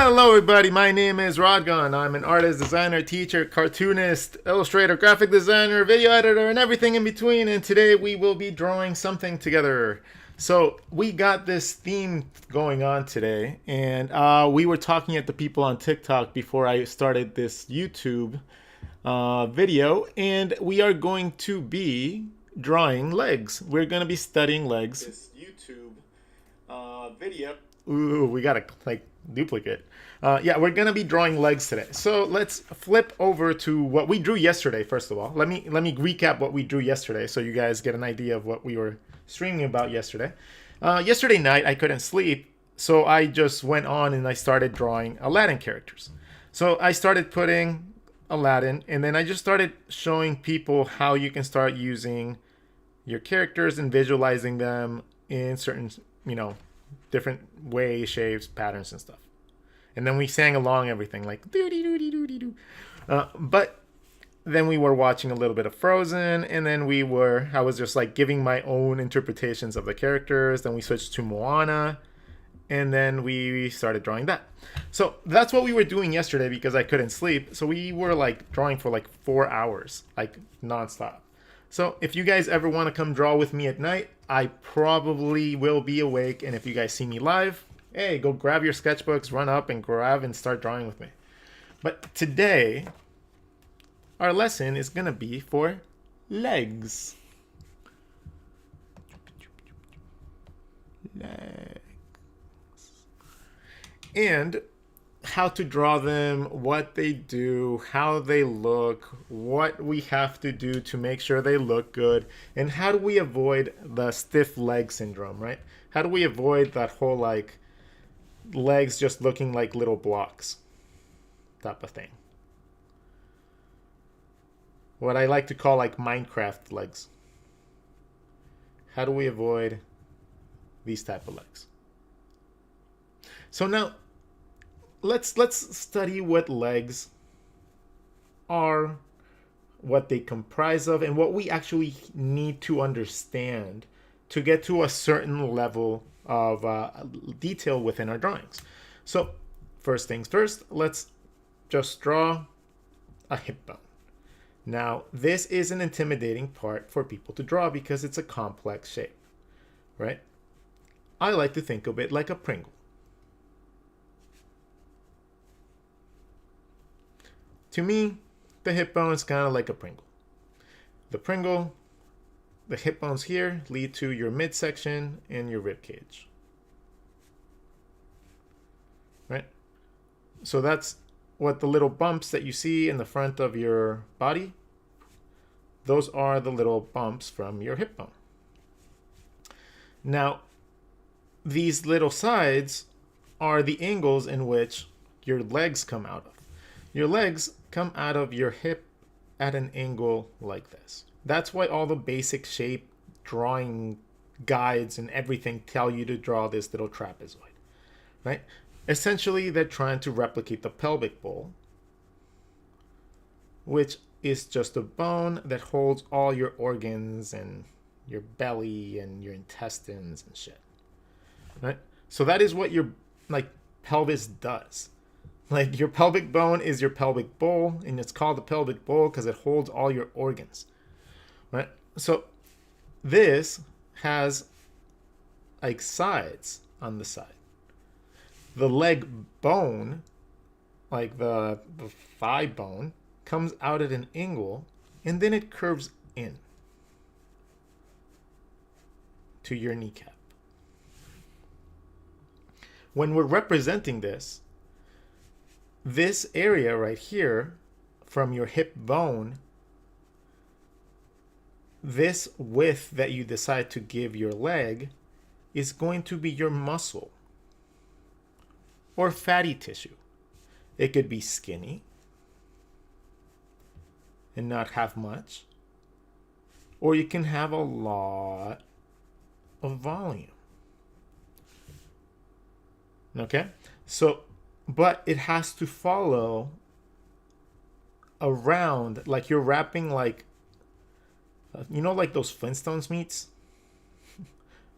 Hello everybody, my name is Rodgon. I'm an artist, designer, teacher, cartoonist, illustrator, graphic designer, video editor, and everything in between. And today we will be drawing something together. So we got this theme going on today, and we were talking at the people on TikTok before I started this YouTube video, and we are going to be drawing legs. We're going to be studying legs. This YouTube video. Ooh, we got to duplicate. Yeah, we're gonna be drawing legs today. So let's flip over to what we drew yesterday. First of all, let me recap what we drew yesterday, so you guys get an idea of what we were streaming about yesterday. Yesterday night I couldn't sleep, so I just went on and I started drawing Aladdin characters. So I started putting Aladdin, and then I just started showing people how you can start using your characters and visualizing them in certain, different ways, shapes, patterns, and stuff. And then we sang along everything like doo-dee-doo-dee-doo-dee-doo. But then we were watching a little bit of Frozen, and then I was just like giving my own interpretations of the characters. Then we switched to Moana, and then we started drawing that. So that's what we were doing yesterday because I couldn't sleep. So we were like drawing for like 4 hours, like nonstop. So if you guys ever want to come draw with me at night, I probably will be awake. And if you guys see me live, hey, go grab your sketchbooks, run up and grab and start drawing with me. But today, our lesson is going to be for legs. Legs. And how to draw them, what they do, how they look, what we have to do to make sure they look good, and how do we avoid the stiff leg syndrome, right? How do we avoid that whole like legs just looking like little blocks type of thing? What I like to call like Minecraft legs. How do we avoid these type of legs? So now let's study what legs are, what they comprise of, and what we actually need to understand to get to a certain level of detail within our drawings. So first things first, let's just draw a hip bone. Now this is an intimidating part for people to draw because it's a complex shape, right? I like to think of it like a Pringle. To me, the hip bone is kind of like a Pringle. The hip bones here lead to your midsection and your rib cage. Right? So that's what the little bumps that you see in the front of your body, those are the little bumps from your hip bone. Now, these little sides are the angles in which your legs come out of. Your legs come out of your hip at an angle like this. That's why all the basic shape drawing guides and everything tell you to draw this little trapezoid, right? Essentially, they're trying to replicate the pelvic bowl, which is just a bone that holds all your organs and your belly and your intestines and shit, right? So that is what your pelvis does. Like your pelvic bone is your pelvic bowl, and it's called the pelvic bowl because it holds all your organs, right? So this has like sides on the side. The leg bone, like the thigh bone, comes out at an angle, and then it curves in to your kneecap. When we're representing this area right here from your hip bone, this width that you decide to give your leg is going to be your muscle or fatty tissue. It could be skinny and not have much, or you can have a lot of volume. Okay? So but it has to follow around, like you're wrapping like, like those Flintstones meats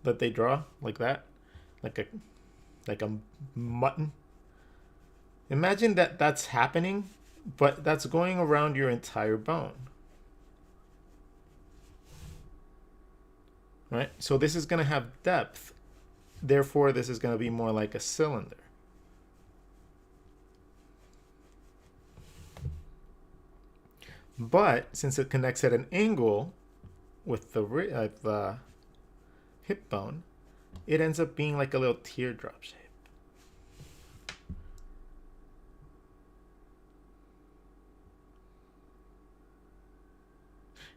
that they draw like that, like a mutton. Imagine that that's happening, but that's going around your entire bone. Right? So this is going to have depth. Therefore, this is going to be more like a cylinder. But since it connects at an angle with the hip bone, it ends up being like a little teardrop shape.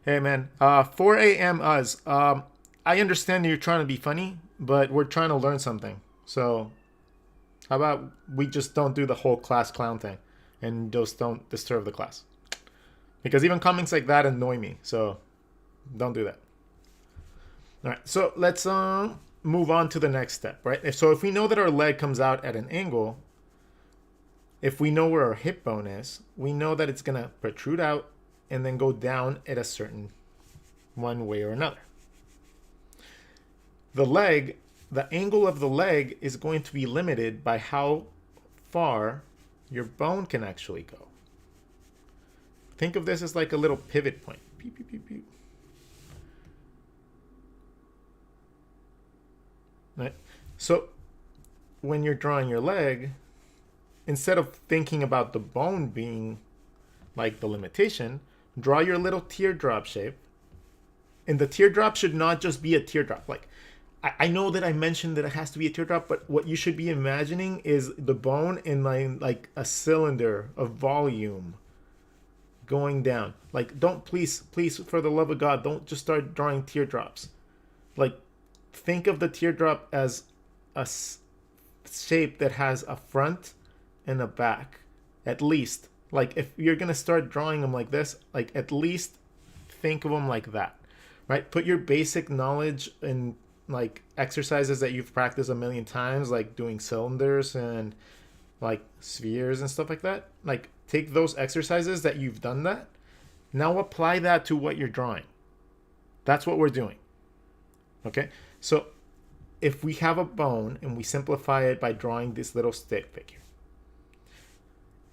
Hey man, 4 a.m. us. I understand you're trying to be funny, but we're trying to learn something. So how about we just don't do the whole class clown thing and just don't disturb the class? Because even comments like that annoy me. So don't do that. All right, so let's move on to the next step, right? So if we know that our leg comes out at an angle, if we know where our hip bone is, we know that it's gonna protrude out and then go down at a certain one way or another. The leg, the angle of the leg is going to be limited by how far your bone can actually go. Think of this as like a little pivot point. Pew, pew, pew, pew. Right? So when you're drawing your leg, instead of thinking about the bone being like the limitation, draw your little teardrop shape. And the teardrop should not just be a teardrop. Like, I know that I mentioned that it has to be a teardrop, but what you should be imagining is the bone in like a cylinder of volume going down. Like, don't, please, for the love of God, don't just start drawing teardrops. Like, think of the teardrop as a shape that has a front and a back, at least. Like, if you're gonna start drawing them like this, like, at least think of them like that, right? Put your basic knowledge in like exercises that you've practiced a million times, like doing cylinders and like spheres and stuff like that. Like, take those exercises that you've done that, now apply that to what you're drawing. That's what we're doing. Okay, so if we have a bone and we simplify it by drawing this little stick figure,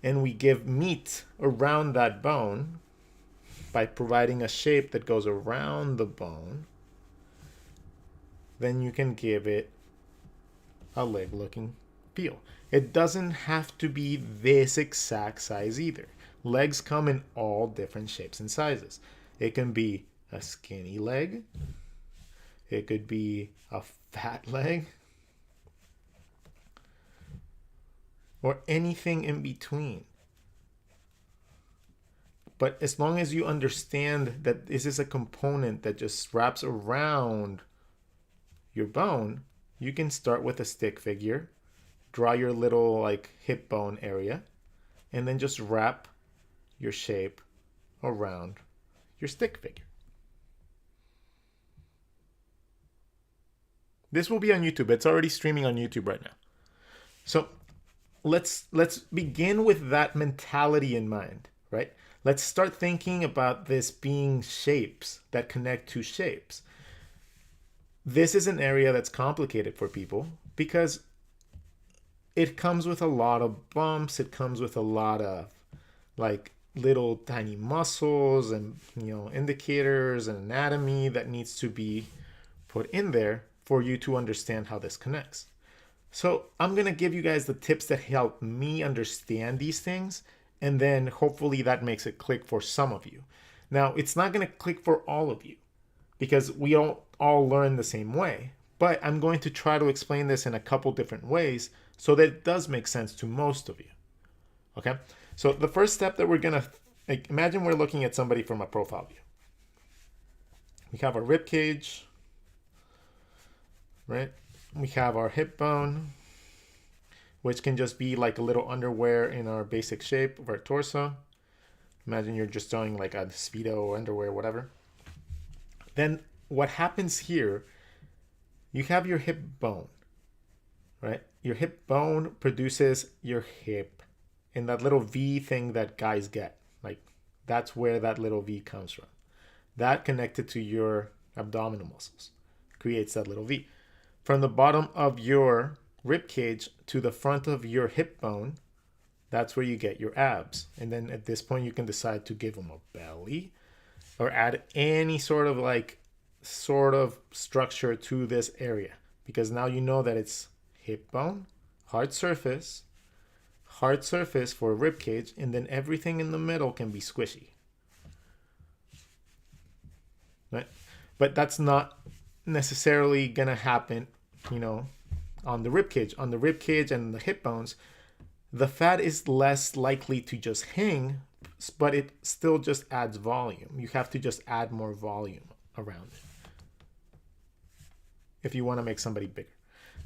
and we give meat around that bone by providing a shape that goes around the bone, then you can give it a leg looking feel. It doesn't have to be this exact size either. Legs come in all different shapes and sizes. It can be a skinny leg. It could be a fat leg. Or anything in between. But as long as you understand that this is a component that just wraps around your bone, you can start with a stick figure, draw your little like hip bone area, and then just wrap your shape around your stick figure. This will be on YouTube. It's already streaming on YouTube right now. So let's begin with that mentality in mind, right? Let's start thinking about this being shapes that connect to shapes. This is an area that's complicated for people because it comes with a lot of bumps. It comes with a lot of like little tiny muscles and, you know, indicators and anatomy that needs to be put in there for you to understand how this connects. So I'm going to give you guys the tips that help me understand these things, and then hopefully that makes it click for some of you. Now, it's not going to click for all of you because we don't all learn the same way, but I'm going to try to explain this in a couple different ways so that it does make sense to most of you. Okay? So the first step that we're going to, like, imagine we're looking at somebody from a profile view. We have our rib cage, right? We have our hip bone, which can just be like a little underwear in our basic shape of our torso. Imagine you're just drawing like a Speedo or underwear, whatever. Then what happens here, you have your hip bone, right? Your hip bone produces your hip in that little V thing that guys get. Like, that's where that little V comes from. That connected to your abdominal muscles creates that little V. From the bottom of your rib cage to the front of your hip bone, That's where you get your abs. And then at this point, you can decide to give them a belly or add any sort of structure to this area, because now you know that it's hip bone, hard surface for rib cage, and then everything in the middle can be squishy. Right? But that's not necessarily gonna happen, on the rib cage. On the rib cage and the hip bones, the fat is less likely to just hang, but it still just adds volume. You have to just add more volume around it if you want to make somebody bigger.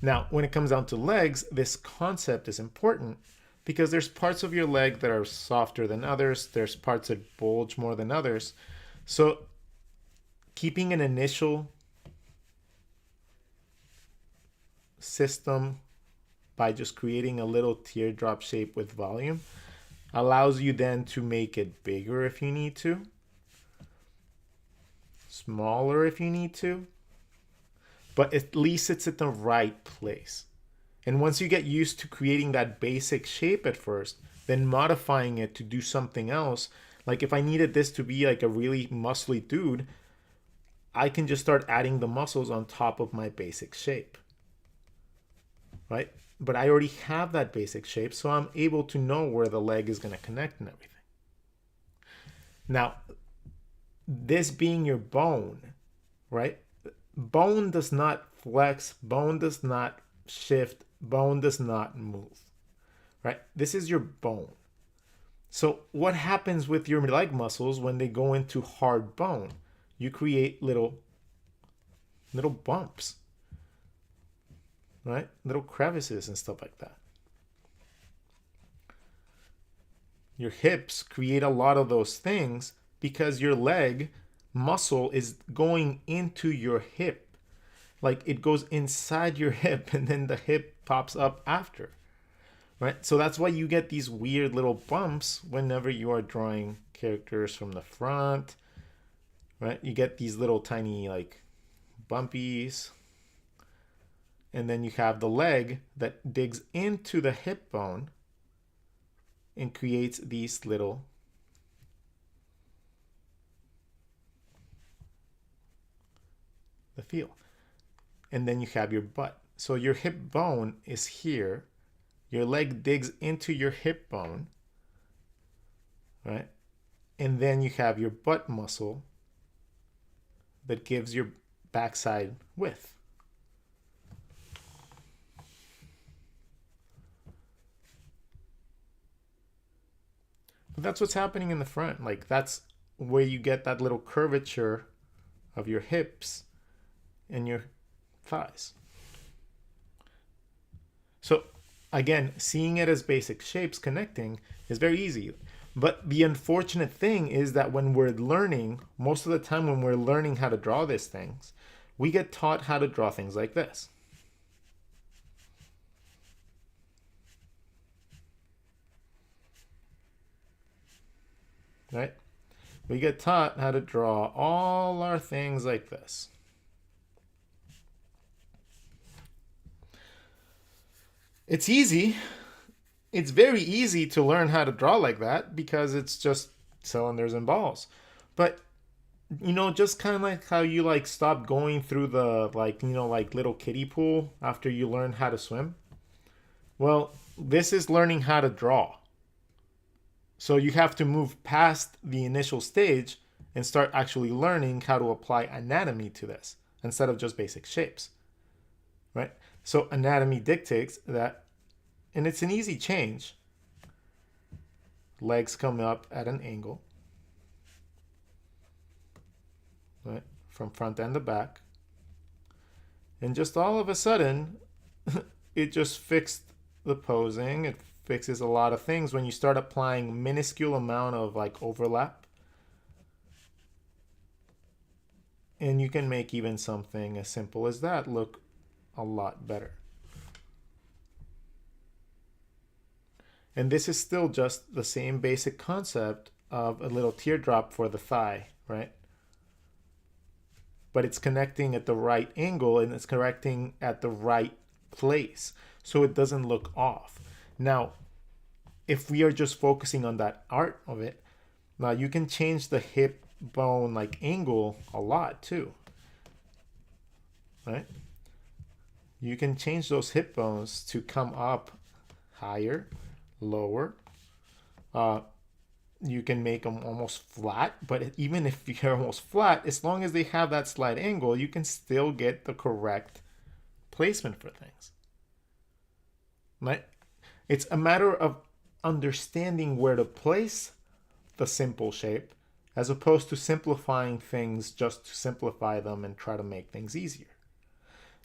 Now, when it comes down to legs, this concept is important because there's parts of your leg that are softer than others. There's parts that bulge more than others. So keeping an initial system by just creating a little teardrop shape with volume allows you then to make it bigger if you need to, smaller if you need to, but at least it's at the right place. And once you get used to creating that basic shape at first, then modifying it to do something else, like if I needed this to be like a really muscly dude, I can just start adding the muscles on top of my basic shape, right? But I already have that basic shape, so I'm able to know where the leg is going to connect and everything. Now, this being your bone, right? Bone does not flex, bone does not shift, bone does not move, right? This is your bone. So what happens with your leg muscles when they go into hard bone? You create little bumps, right? Little crevices and stuff like that. Your hips create a lot of those things because your leg muscle is going into your hip. Like it goes inside your hip and then the hip pops up after, right? So that's why you get these weird little bumps whenever you are drawing characters from the front, right? You get these little tiny like bumpies. And then you have the leg that digs into the hip bone and creates these little the feel. And then you have your butt. So your hip bone is here. Your leg digs into your hip bone, right? And then you have your butt muscle that gives your backside width. But that's what's happening in the front. Like that's where you get that little curvature of your hips and your thighs. So again, seeing it as basic shapes connecting is very easy. But the unfortunate thing is that when we're learning, most of the time when we're learning how to draw these things, we get taught how to draw things like this. Right? We get taught how to draw all our things like this. It's easy. It's very easy to learn how to draw like that because it's just cylinders and balls. But, just kind of like how you like stop going through the like little kiddie pool after you learn how to swim. Well, this is learning how to draw. So you have to move past the initial stage and start actually learning how to apply anatomy to this instead of just basic shapes, right? So anatomy dictates that, and it's an easy change. Legs come up at an angle, right? From front and the back. And just all of a sudden, it just fixed the posing. It fixes a lot of things when you start applying minuscule amount of like overlap. And you can make even something as simple as that look a lot better. And this is still just the same basic concept of a little teardrop for the thigh, right? But it's connecting at the right angle and it's connecting at the right place so it doesn't look off. Now, if we are just focusing on that art of it, now you can change the hip bone like angle a lot too, right? You can change those hip bones to come up higher, lower. You can make them almost flat, but even if you're almost flat, as long as they have that slight angle, you can still get the correct placement for things. Right? It's a matter of understanding where to place the simple shape as opposed to simplifying things just to simplify them and try to make things easier.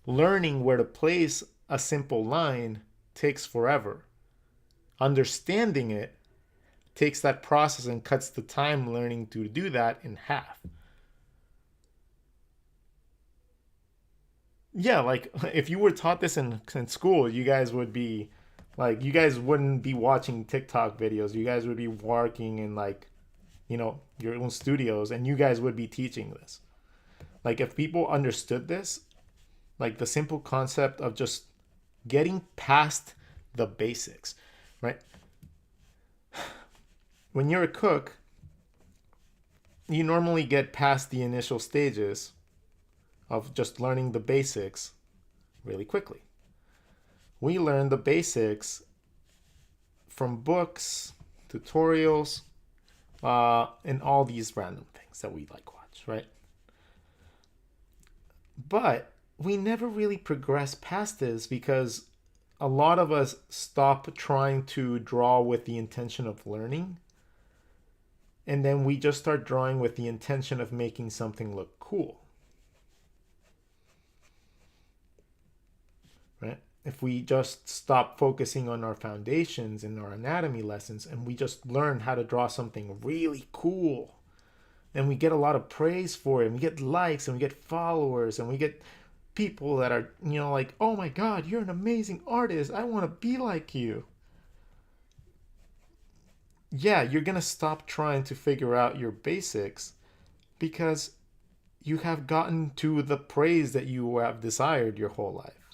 Learning where to place a simple line takes forever. Understanding it takes that process and cuts the time learning to do that in half. Yeah, like if you were taught this in school, you guys would be like, you guys wouldn't be watching TikTok videos. You guys would be working in like, your own studios, and you guys would be teaching this. Like if people understood this, like the simple concept of just getting past the basics, right? When you're a cook, you normally get past the initial stages of just learning the basics really quickly. We learn the basics from books, tutorials, and all these random things that we like watch, right? But we never really progress past this because a lot of us stop trying to draw with the intention of learning. And then we just start drawing with the intention of making something look cool. Right? If we just stop focusing on our foundations and our anatomy lessons and we just learn how to draw something really cool, and we get a lot of praise for it, and we get likes and we get followers and we get people that are, like, oh my God, you're an amazing artist. I want to be like you. Yeah, you're going to stop trying to figure out your basics because you have gotten to the praise that you have desired your whole life.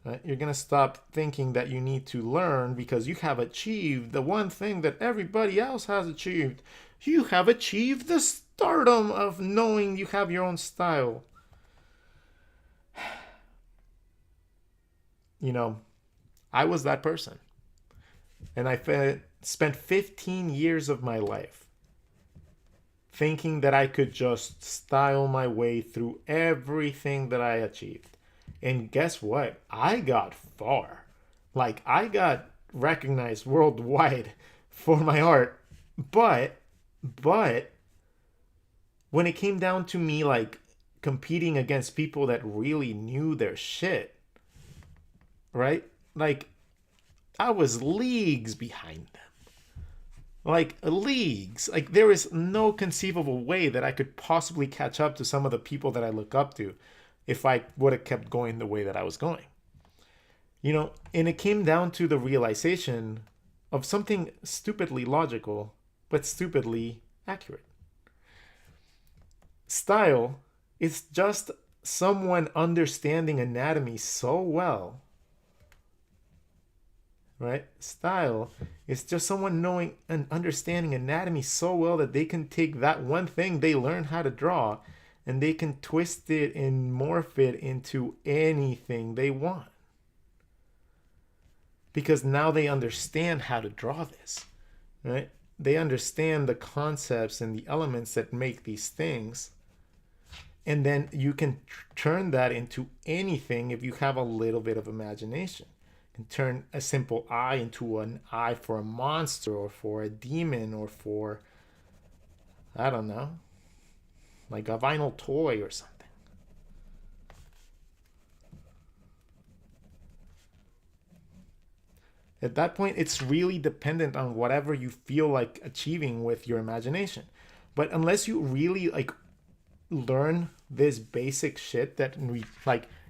Right? You're going to stop thinking that you need to learn because you have achieved the one thing that everybody else has achieved. You have achieved the stardom of knowing you have your own style. I was that person. And I spent 15 years of my life thinking that I could just style my way through everything that I achieved. And guess what? I got far. Like, I got recognized worldwide for my art. But when it came down to me, like, competing against people that really knew their shit, right? Like, I was leagues behind them. Like, leagues. Like, there is no conceivable way that I could possibly catch up to some of the people that I look up to if I would have kept going the way that I was going. And it came down to the realization of something stupidly logical, but stupidly accurate. Style is just someone understanding anatomy so well, right? Style is just someone knowing and understanding anatomy so well that they can take that one thing they learned how to draw and they can twist it and morph it into anything they want. Because now they understand how to draw this, right? They understand the concepts and the elements that make these things. And then you can turn that into anything if you have a little bit of imagination. You can turn a simple eye into an eye for a monster or for a demon or for, I don't know, like a vinyl toy or something. At that point, it's really dependent on whatever you feel like achieving with your imagination. But unless you really like learn this basic shit that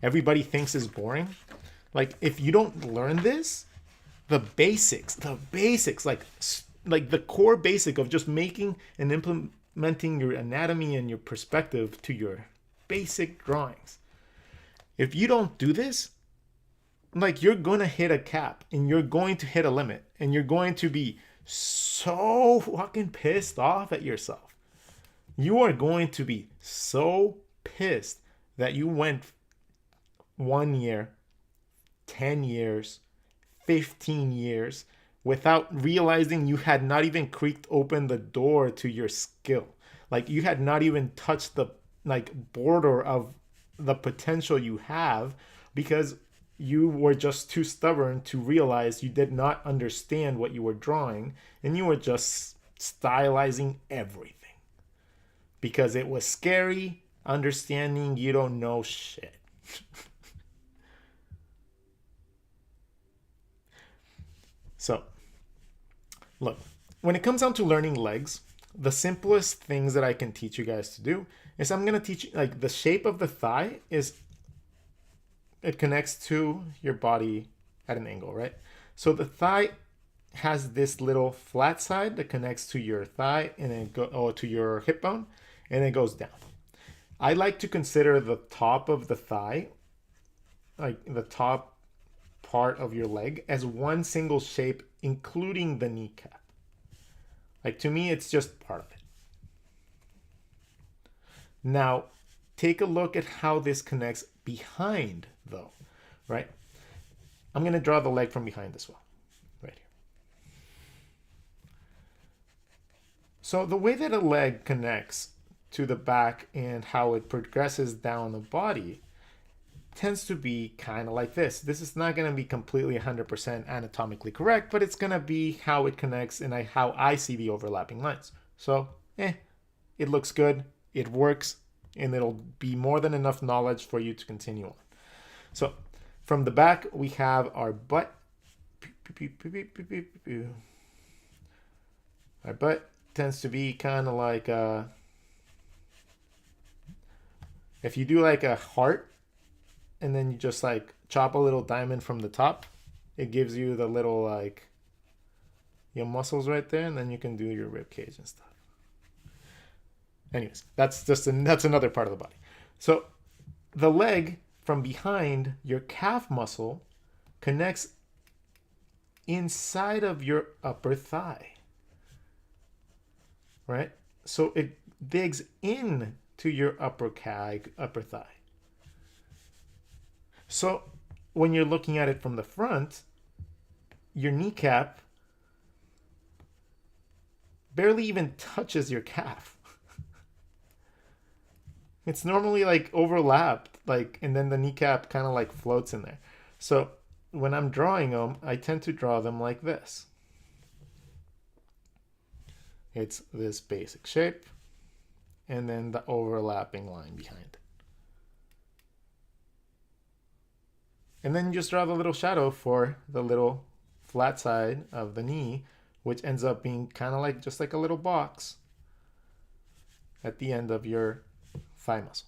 everybody thinks is boring, like if you don't learn this, the basics, like the core basic of just making and implementing your anatomy and your perspective to your basic drawings. If you don't do this, like you're going to hit a cap and you're going to hit a limit and you're going to be so fucking pissed off at yourself. You are going to be so pissed that you went 1 year, 10 years, 15 years without realizing you had not even creaked open the door to your skill. Like you had not even touched the border of the potential you have because you were just too stubborn to realize you did not understand what you were drawing and you were just stylizing everything because it was scary understanding you don't know shit. So, look, when it comes down to learning legs, the simplest things that I can teach you guys to do is I'm going to teach you, like, the shape of the thigh is, it connects to your body at an angle, right? So the thigh has this little flat side that connects to your thigh and then to your hip bone, and it goes down. I like to consider the top of the thigh, like the top part of your leg, as one single shape, including the kneecap. Like to me, it's just part of it. Now, take a look at how this connects behind, though, right? I'm going to draw the leg from behind as well, right here. So the way that a leg connects to the back and how it progresses down the body tends to be kind of like this. This is not going to be completely 100% anatomically correct, but it's going to be how it connects and how I see the overlapping lines. So, it looks good, it works, and it'll be more than enough knowledge for you to continue on. So, from the back, we have our butt. Our butt tends to be kind of like if you do like a heart and then you just like chop a little diamond from the top, it gives you the little like your muscles right there, and then you can do your rib cage and stuff. Anyways, that's another part of the body. So the leg from behind your calf muscle connects inside of your upper thigh, right? So it digs in to your upper thigh. So when you're looking at it from the front, your kneecap barely even touches your calf. It's normally like overlapped, like, and then the kneecap kind of like floats in there. So when I'm drawing them, I tend to draw them like this. It's this basic shape, and then the overlapping line behind it. And then you just draw the little shadow for the little flat side of the knee, which ends up being kind of like just like a little box at the end of your thigh muscle.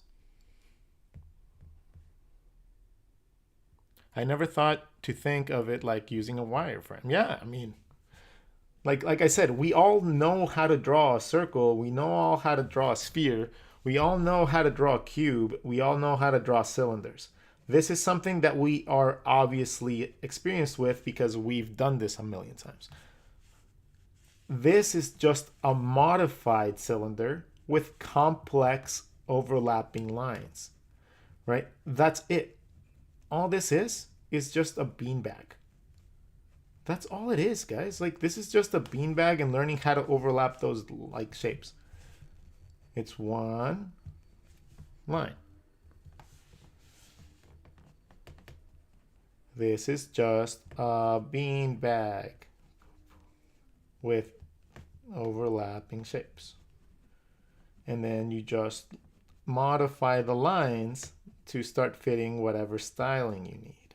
I never thought to think of it like using a wireframe. Yeah, I mean, like I said, we all know how to draw a circle. We know all how to draw a sphere. We all know how to draw a cube. We all know how to draw cylinders. This is something that we are obviously experienced with because we've done this a million times. This is just a modified cylinder with complex overlapping lines, right? That's it. All this is just a beanbag. That's all it is, guys. Like, this is just a beanbag and learning how to overlap those like shapes. It's one line. This is just a beanbag with overlapping shapes. And then you just modify the lines to start fitting whatever styling you need.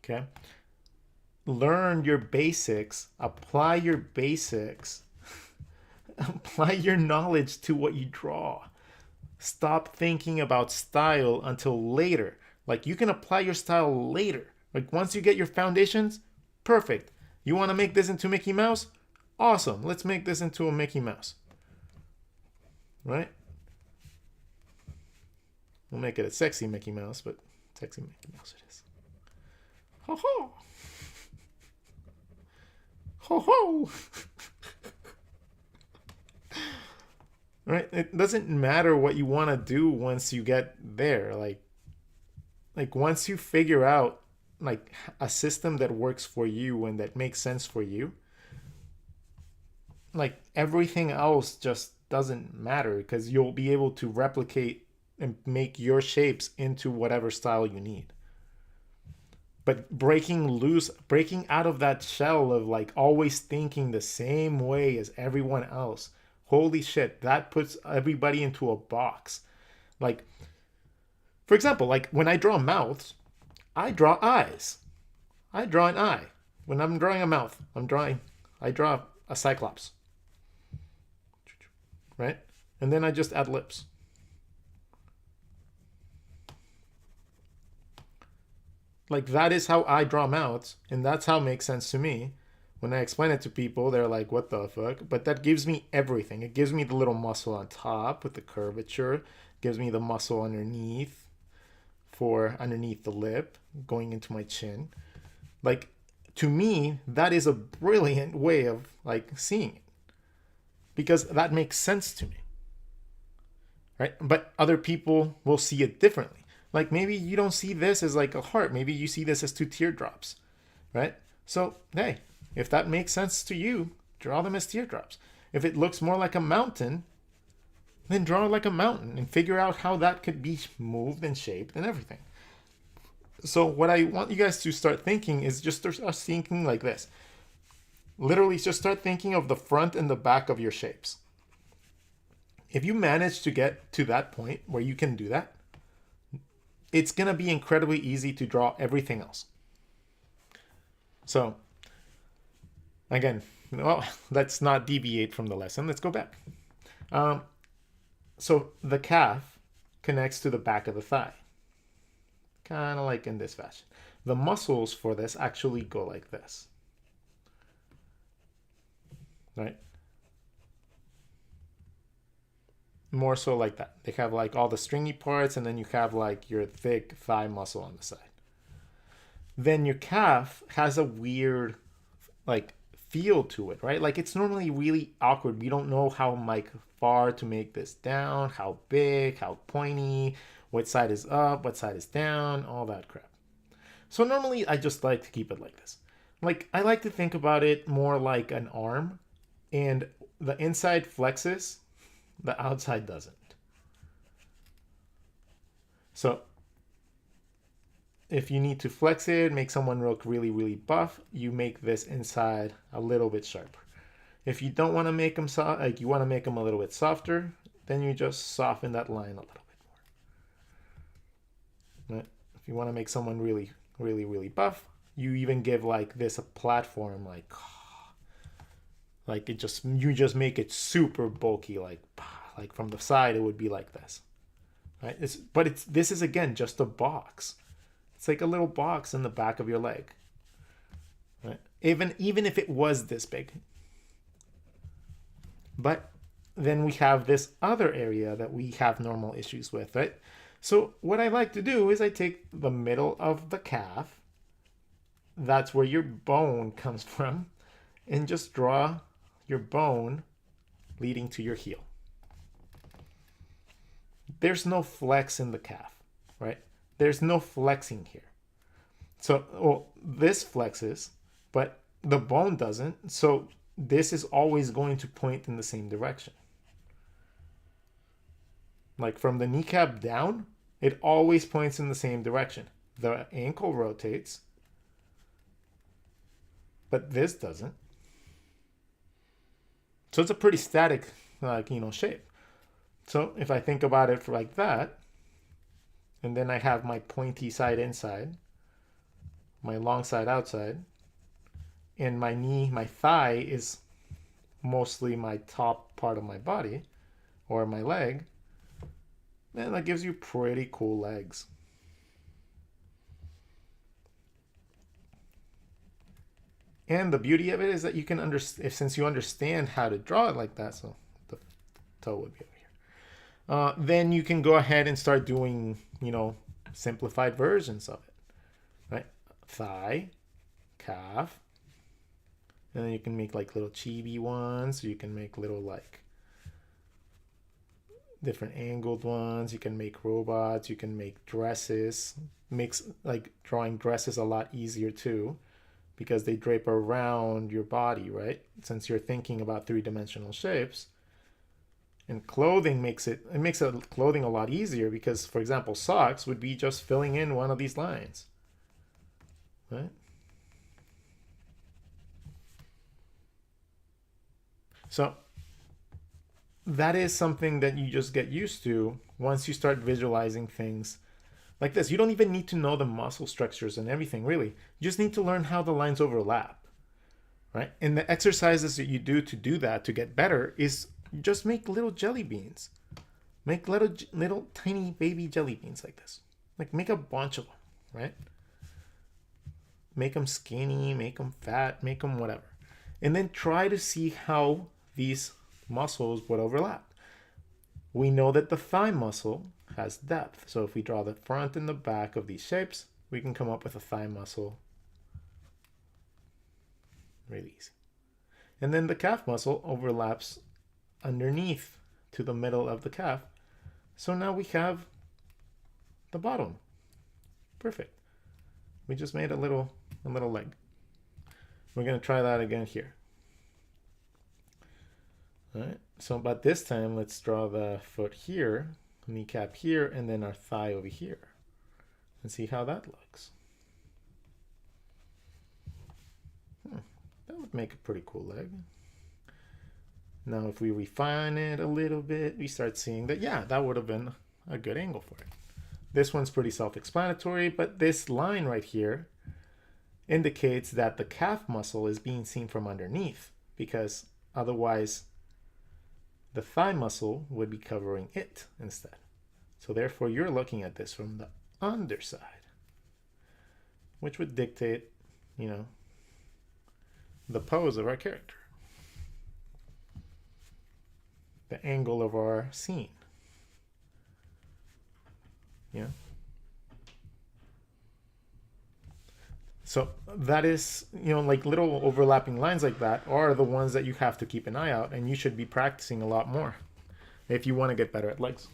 Okay? Learn your basics, apply your basics, apply your knowledge to what you draw. Stop thinking about style until later. Like, you can apply your style later. Like, once you get your foundations, perfect. You want to make this into Mickey Mouse? Awesome. Let's make this into a Mickey Mouse. Right? We'll make it a sexy Mickey Mouse, but sexy Mickey Mouse it is. Ho ho! Ho ho! Right? It doesn't matter what you want to do once you get there. Like once you figure out like a system that works for you and that makes sense for you, like everything else just doesn't matter because you'll be able to replicate and make your shapes into whatever style you need. But breaking out of that shell of like always thinking the same way as everyone else, holy shit, that puts everybody into a box. Like, for example, like when I draw mouths, I draw eyes. I draw an eye. When I'm drawing a mouth, I draw a cyclops. Right? And then I just add lips. Like that is how I draw mouths, and that's how it makes sense to me. When I explain it to people, they're like, what the fuck? But that gives me everything. It gives me the little muscle on top with the curvature. It gives me the muscle underneath for underneath the lip going into my chin. Like, to me, that is a brilliant way of like seeing it. Because that makes sense to me. Right? But other people will see it differently. Like maybe you don't see this as like a heart. Maybe you see this as 2 teardrops. Right? So, hey, if that makes sense to you, draw them as teardrops. If it looks more like a mountain, then draw it like a mountain and figure out how that could be moved and shaped and everything. So what I want you guys to start thinking is just start thinking like this. Literally just start thinking of the front and the back of your shapes. If you manage to get to that point where you can do that, it's going to be incredibly easy to draw everything else. So, again, well, let's not deviate from the lesson. Let's go back. So the calf connects to the back of the thigh. Kind of like in this fashion. The muscles for this actually go like this. Right? More so like that. They have like all the stringy parts, and then you have like your thick thigh muscle on the side. Then your calf has a weird like feel to it, right? Like it's normally really awkward. We don't know how like far to make this down, how big, how pointy, what side is up, what side is down, all that crap. So normally I just like to keep it like this. Like I like to think about it more like an arm, and the inside flexes, the outside doesn't. So if you need to flex it, make someone look really, really buff, you make this inside a little bit sharper. If you don't want to make them soft, like you want to make them a little bit softer, then you just soften that line a little bit more. Right? If you want to make someone really, really, really buff, you even give like this a platform, like it just, you just make it super bulky, like from the side it would be like this. Right? This is again just a box. It's like a little box in the back of your leg. Right? Even if it was this big. But then we have this other area that we have normal issues with, right? So what I like to do is I take the middle of the calf, that's where your bone comes from, and just draw your bone leading to your heel. There's no flex in the calf, right? There's no flexing here. So, well, this flexes, but the bone doesn't. So this is always going to point in the same direction. Like from the kneecap down, it always points in the same direction. The ankle rotates, but this doesn't. So it's a pretty static, shape. So if I think about it like that, and then I have my pointy side inside, my long side outside, and my thigh is mostly my top part of my body, or my leg, then that gives you pretty cool legs. And the beauty of it is that you can understand, since you understand how to draw it like that, so the toe would be over here. then you can go ahead and start doing, simplified versions of it, right? Thigh, calf, and then you can make like little chibi ones. You can make little like different angled ones. You can make robots. You can make dresses. Makes like drawing dresses a lot easier too, because they drape around your body, right? Since you're thinking about three-dimensional shapes. And clothing makes clothing a lot easier because, for example, socks would be just filling in one of these lines, right? So that is something that you just get used to once you start visualizing things like this. You don't even need to know the muscle structures and everything, really. You just need to learn how the lines overlap, right? And the exercises that you do to do that, to get better, is just make little jelly beans. Make little tiny baby jelly beans like this. Like make a bunch of them, right? Make them skinny, make them fat, make them whatever. And then try to see how these muscles would overlap. We know that the thigh muscle has depth. So if we draw the front and the back of these shapes, we can come up with a thigh muscle really easy. And then the calf muscle overlaps underneath to the middle of the calf. So now we have the bottom. Perfect. We just made a little leg. We're going to try that again here. All right. So, but this time, let's draw the foot here, kneecap here, and then our thigh over here, and see how that looks. That would make a pretty cool leg. Now, if we refine it a little bit, we start seeing that, yeah, that would have been a good angle for it. This one's pretty self-explanatory, but this line right here indicates that the calf muscle is being seen from underneath, because otherwise the thigh muscle would be covering it instead. So therefore, you're looking at this from the underside, which would dictate, the pose of our character, the angle of our scene. So that is, like little overlapping lines like that are the ones that you have to keep an eye out, and you should be practicing a lot more if you want to get better at legs.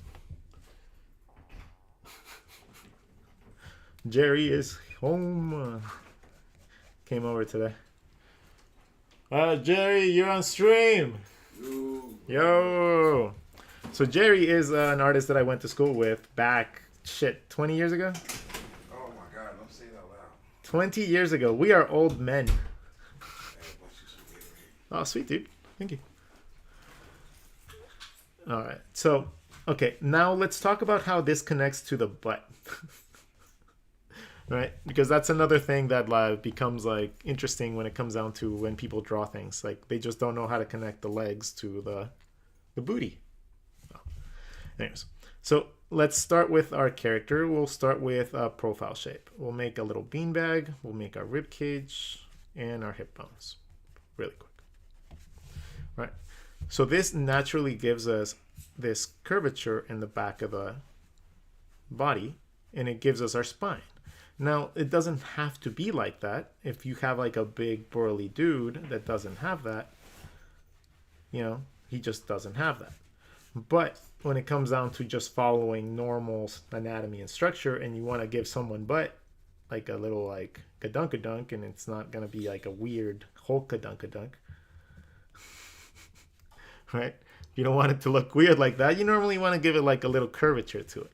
Jerry is home. Came over today. Jerry, you're on stream. Yo. So Jerry is an artist that I went to school with back, 20 years ago? Oh my God, don't say that loud. 20 years ago. We are old men. Oh, sweet, dude. Thank you. All right. So, okay. Now let's talk about how this connects to the butt. Right? Because that's another thing that becomes interesting when it comes down to when people draw things. Like they just don't know how to connect the legs to the booty. Anyways, so let's start with our character. We'll start with a profile shape. We'll make a little beanbag. We'll make our rib cage and our hip bones really quick. Right. So this naturally gives us this curvature in the back of the body, and it gives us our spine. Now, it doesn't have to be like that. If you have like a big burly dude that doesn't have that, he just doesn't have that. But when it comes down to just following normal anatomy and structure, and you want to give someone butt, like a little gadunk-a-dunk, and it's not going to be like a weird Hulk-a-dunk-a-dunk, right? You don't want it to look weird like that. You normally want to give it like a little curvature to it.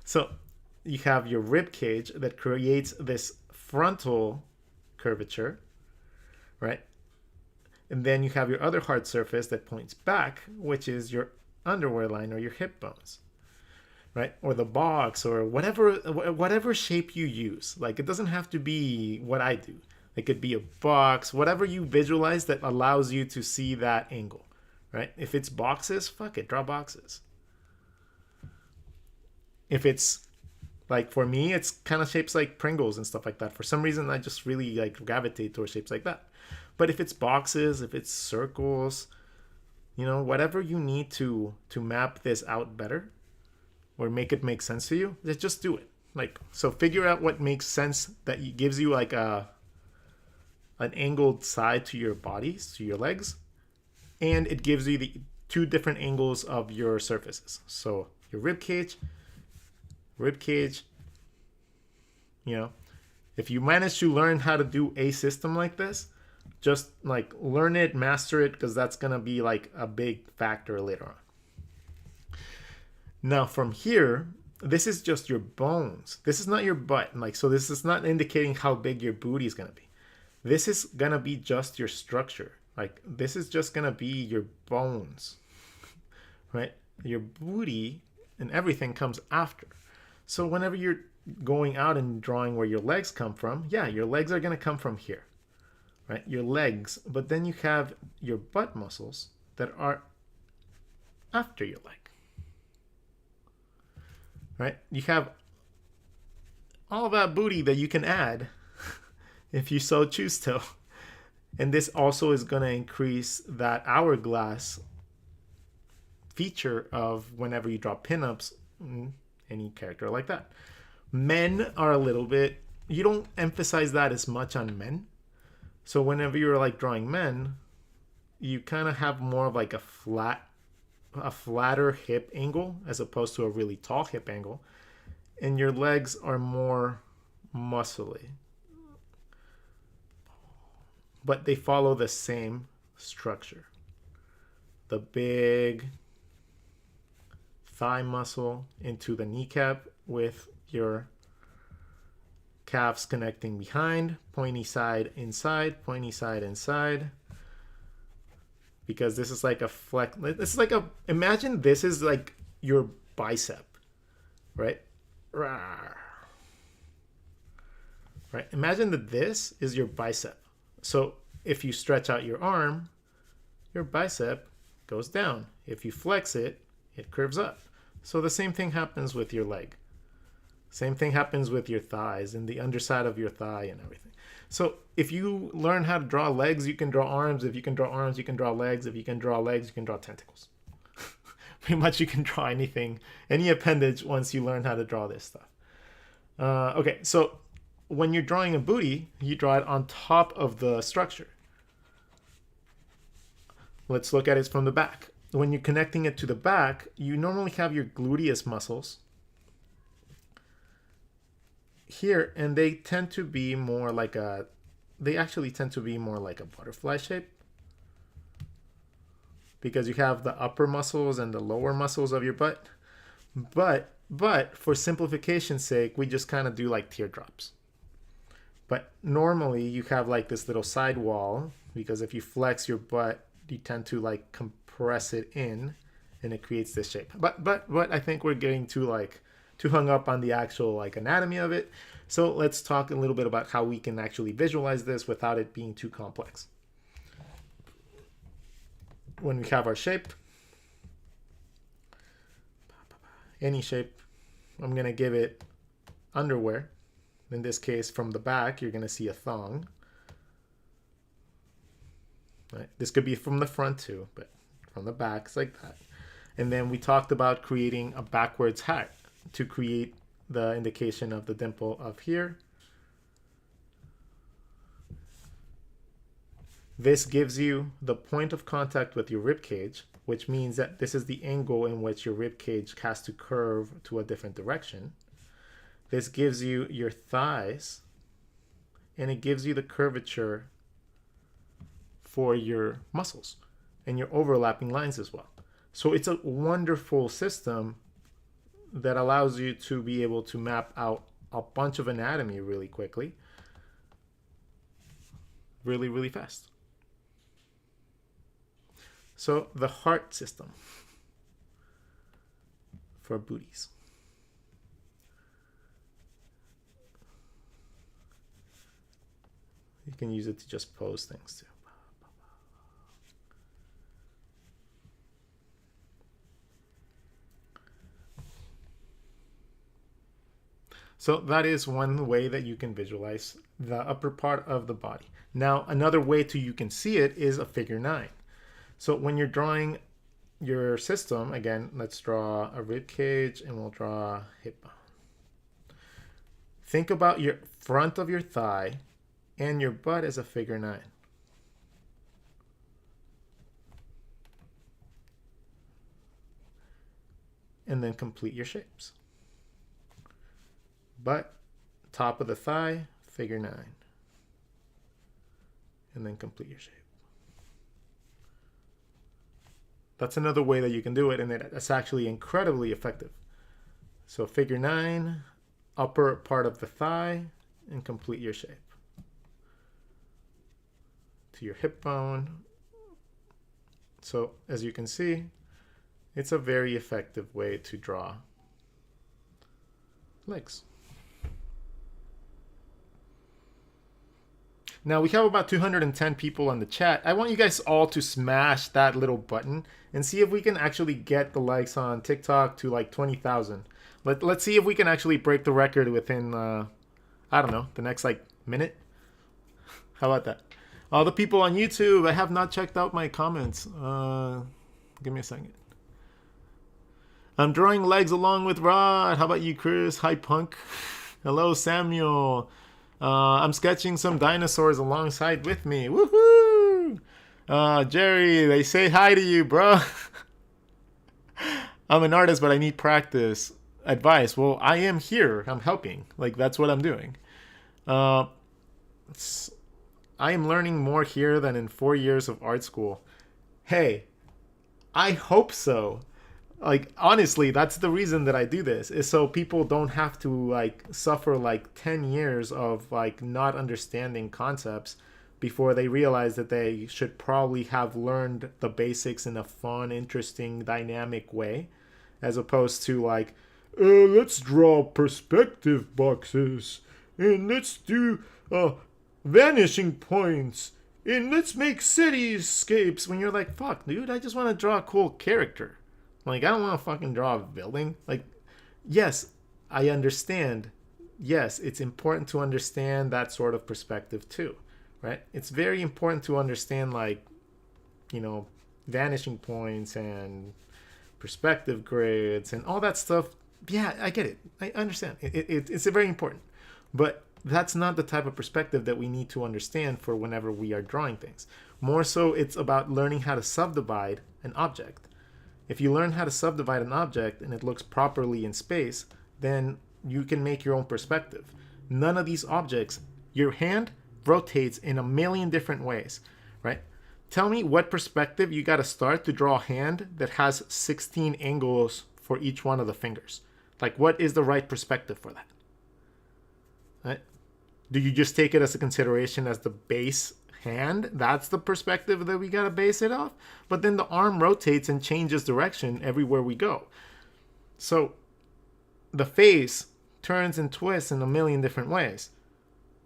So you have your rib cage that creates this frontal curvature, right? And then you have your other hard surface that points back, which is your underwear line or your hip bones, right? Or the box, or whatever shape you use. Like it doesn't have to be what I do. It could be a box, whatever you visualize that allows you to see that angle, right? If it's boxes, fuck it, draw boxes. If it's like, for me, it's kind of shapes like Pringles and stuff like that. For some reason, I just really gravitate towards shapes like that. But if it's boxes, if it's circles, You know, whatever you need to map this out better or make it make sense to you, just do it. Like, so figure out what makes sense that gives you like an angled side to your bodies, to your legs, and it gives you the two different angles of your surfaces. So your rib cage, you know, if you manage to learn how to do a system like this, just like learn it, master it, because that's going to be like a big factor later on. Now from here, this is just your bones. This is not your butt. Like, so this is not indicating how big your booty is going to be. This is going to be just your structure. Like, this is just going to be your bones, right? Your booty and everything comes after. So whenever you're going out and drawing where your legs come from, yeah, your legs are going to come from here. Right, your legs, but then you have your butt muscles that are after your leg. Right, you have all that booty that you can add if you so choose to. And this also is going to increase that hourglass feature of whenever you draw pinups, any character like that. Men are a little bit, you don't emphasize that as much on men. So whenever you're like drawing men, you kind of have more of like a flatter hip angle as opposed to a really tall hip angle. And your legs are more muscly. But they follow the same structure. The big thigh muscle into the kneecap with your calves connecting behind, pointy side inside, pointy side inside. Because this is like a flex. This is like a, imagine this is like your bicep, right? Right. Imagine that this is your bicep. So if you stretch out your arm, your bicep goes down. If you flex it, it curves up. So the same thing happens with your leg. Same thing happens with your thighs and the underside of your thigh and everything. So if you learn how to draw legs, you can draw arms. If you can draw arms, you can draw legs. If you can draw legs, you can draw tentacles. Pretty much you can draw anything, any appendage once you learn how to draw this stuff. Okay, so when you're drawing a booty, you draw it on top of the structure. Let's look at it from the back. When you're connecting it to the back, you normally have your gluteus muscles here, and they tend to be more like a, they actually tend to be more like a butterfly shape, because you have the upper muscles and the lower muscles of your butt. But for simplification's sake, we just kind of do like teardrops. But normally you have like this little side wall, because if you flex your butt, you tend to like compress it in and it creates this shape. But I think we're getting too hung up on the actual like anatomy of it. So let's talk a little bit about how we can actually visualize this without it being too complex. When we have our shape, any shape, I'm going to give it underwear. In this case, from the back, you're going to see a thong. Right? This could be from the front too, but from the back, it's like that. And then we talked about creating a backwards hat to create the indication of the dimple of here. This gives you the point of contact with your rib cage, which means that this is the angle in which your rib cage has to curve to a different direction. This gives you your thighs, and it gives you the curvature for your muscles and your overlapping lines as well. So it's a wonderful system that allows you to be able to map out a bunch of anatomy really quickly, really, really fast. So the heart system for booties. You can use it to just pose things too. So that is one way that you can visualize the upper part of the body. Now, another way you can see it is a figure 9. So when you're drawing your system, again, let's draw a rib cage and we'll draw hip bone. Think about your front of your thigh and your butt as a figure 9. And then complete your shapes. Butt, top of the thigh, figure 9. And then complete your shape. That's another way that you can do it, and it's actually incredibly effective. So figure 9, upper part of the thigh, and complete your shape. To your hip bone. So as you can see, it's a very effective way to draw legs. Now we have about 210 people on the chat. I want you guys all to smash that little button and see if we can actually get the likes on TikTok to like 20,000. Let's see if we can actually break the record within, I don't know, the next like minute. How about that? All the people on YouTube, I have not checked out my comments. Give me a second. I'm drawing legs along with Rod. How about you, Chris? Hi, Punk. Hello, Samuel. I'm sketching some dinosaurs alongside with me. Woohoo! Jerry, they say hi to you, bro. I'm an artist, but I need practice. Advice. Well, I am here. I'm helping. Like, that's what I'm doing. I am learning more here than in 4 years of art school. Hey, I hope so. Like, honestly, that's the reason that I do this, is so people don't have to like suffer like 10 years of like not understanding concepts before they realize that they should probably have learned the basics in a fun, interesting, dynamic way, as opposed to like, let's draw perspective boxes and let's do vanishing points and let's make cityscapes, when you're like, fuck, dude, I just want to draw a cool character. Like, I don't want to fucking draw a building. Like, yes, I understand. Yes, it's important to understand that sort of perspective too, right? It's very important to understand, like, you know, vanishing points and perspective grids and all that stuff. Yeah, I get it. I understand. It's very important. But that's not the type of perspective that we need to understand for whenever we are drawing things. More so, it's about learning how to subdivide an object. If you learn how to subdivide an object and it looks properly in space, then you can make your own perspective. None of these objects, your hand rotates in a million different ways, right? Tell me what perspective you got to start to draw a hand that has 16 angles for each one of the fingers. Like, what is the right perspective for that? Right? Do you just take it as a consideration as the base hand? That's the perspective that we got to base it off. But then the arm rotates and changes direction everywhere we go. So the face turns and twists in a million different ways.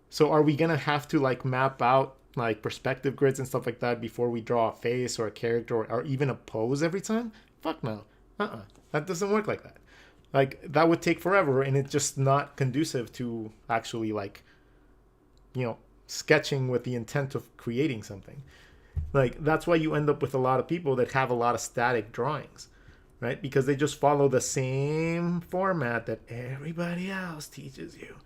So are we going to have to like map out like perspective grids and stuff like that before we draw a face or a character or even a pose every time? Fuck no. That doesn't work like that. Like, that would take forever, and it's just not conducive to actually, like, you know, sketching with the intent of creating something. Like, that's why you end up with a lot of people that have a lot of static drawings, right? Because they just follow the same format that everybody else teaches you.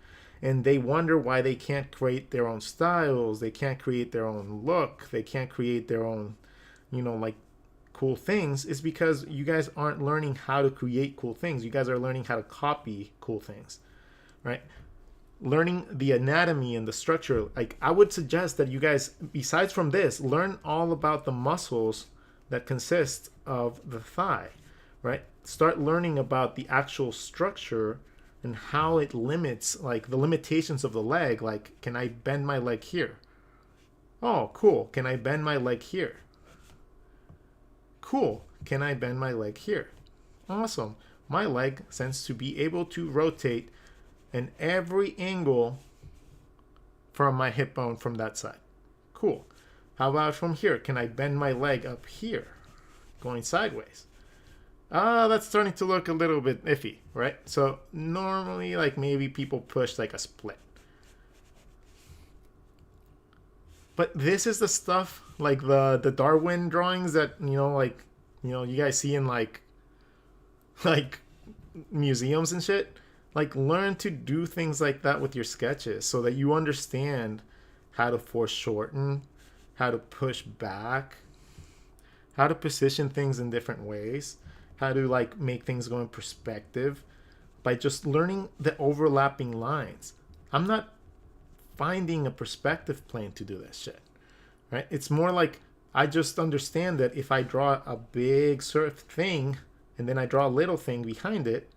And they wonder why they can't create their own styles. They can't create their own look. They can't create their own, you know, like, cool things. Is because you guys aren't learning how to create cool things. You guys are learning how to copy cool things, right? Learning the anatomy and the structure. Like, I would suggest that you guys, besides from this, learn all about the muscles that consist of the thigh, right? Start learning about the actual structure and how it limits, like, the limitations of the leg. Like, can I bend my leg here? Oh, cool. Can I bend my leg here? Cool. Can I bend my leg here? Awesome. My leg tends to be able to rotate in every angle from my hip bone from that side. Cool. How about from here? Can I bend my leg up here, going sideways? That's starting to look a little bit iffy, right? So normally, like, maybe people push like a split. But this is the stuff, like the Darwin drawings that, you know, like, You know, you guys see in like museums and shit. Like, learn to do things like that with your sketches so that you understand how to foreshorten, how to push back, how to position things in different ways, how to like make things go in perspective by just learning the overlapping lines. I'm not finding a perspective plane to do that shit, right? It's more like I just understand that if I draw a big sort of thing and then I draw a little thing behind it,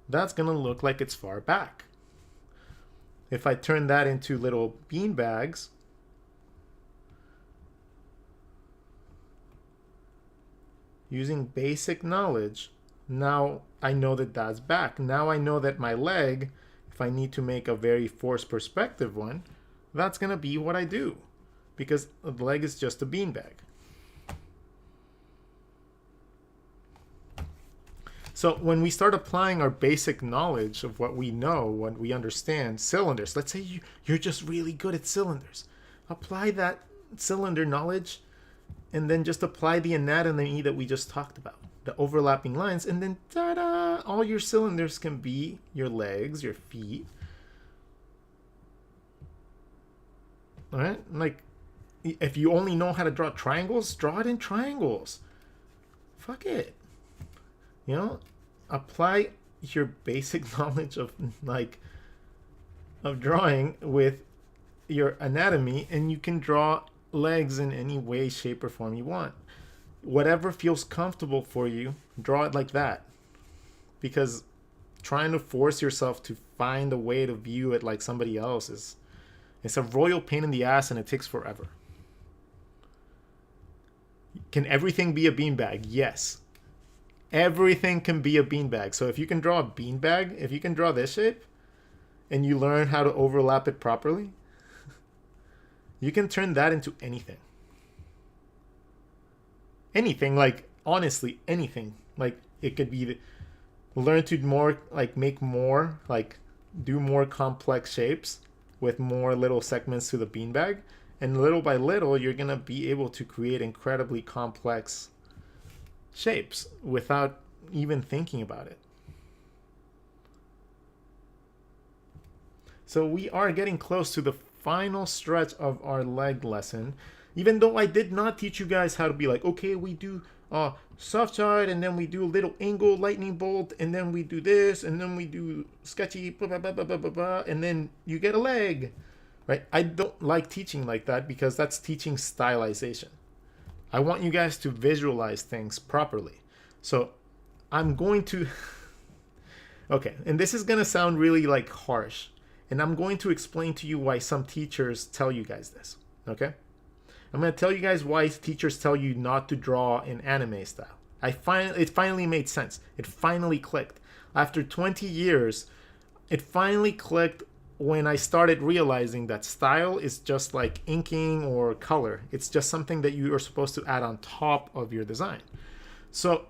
that's gonna look like it's far back. If I turn that into little bean bags, using basic knowledge, now I know that that's back. Now I know that my leg, if I need to make a very forced perspective one, that's gonna be what I do, because the leg is just a beanbag. So when we start applying our basic knowledge of what we know, what we understand, cylinders, let's say you're just really good at cylinders. Apply that cylinder knowledge and then just apply the anatomy that we just talked about, the overlapping lines, and then ta-da, all your cylinders can be your legs, your feet. All right? Like, if you only know how to draw triangles, draw it in triangles. Fuck it. You know, apply your basic knowledge of drawing with your anatomy, and you can draw legs in any way, shape, or form you want. Whatever feels comfortable for you, draw it like that. Because trying to force yourself to find a way to view it like somebody else it's a royal pain in the ass, and it takes forever. Can everything be a beanbag? Yes. Everything can be a beanbag. So if you can draw a beanbag, if you can draw this shape, and you learn how to overlap it properly, you can turn that into anything. Anything, like, honestly, anything. Like, it could be learn to more, like, make more, like, do more complex shapes with more little segments to the beanbag. And little by little, you're going to be able to create incredibly complex shapes without even thinking about it. So we are getting close to the final stretch of our leg lesson, even though I did not teach you guys how to be like, okay, we do soft side, and then we do a little angle lightning bolt, and then we do this, and then we do sketchy blah, blah, blah, blah, blah, blah, blah, and then you get a leg, right? I don't like teaching like that, because that's teaching stylization. I want you guys to visualize things properly. So I'm going to okay, and this is gonna sound really like harsh, and I'm going to explain to you why some teachers tell you guys this. Okay, I'm gonna tell you guys why teachers tell you not to draw in anime style. It finally made sense. It finally clicked. After 20 years, it finally clicked when I started realizing that style is just like inking or color. It's just something that you are supposed to add on top of your design. So,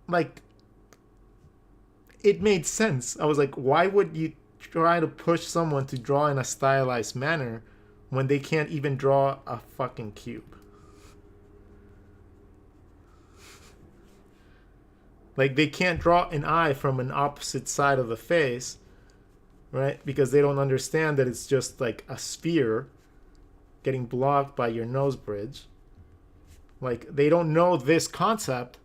like, it made sense. I was like, why would you try to push someone to draw in a stylized manner when they can't even draw a fucking cube? Like, they can't draw an eye from an opposite side of the face, right? Because they don't understand that it's just like a sphere getting blocked by your nose bridge. Like, they don't know this concept,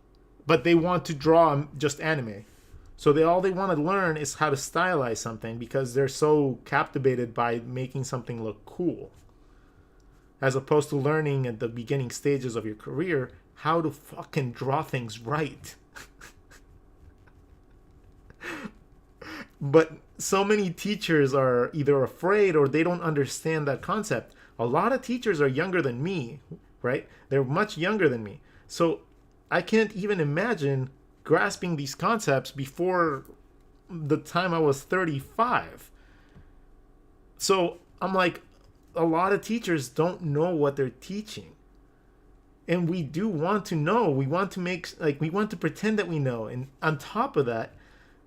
but they want to draw just anime. So all they want to learn is how to stylize something, because they're so captivated by making something look cool, as opposed to learning at the beginning stages of your career how to fucking draw things right. But so many teachers are either afraid or they don't understand that concept. A lot of teachers are younger than me, right? They're much younger than me. So I can't even imagine grasping these concepts before the time I was 35. So I'm like, a lot of teachers don't know what they're teaching. And we do want to know. We want to we want to pretend that we know. And on top of that,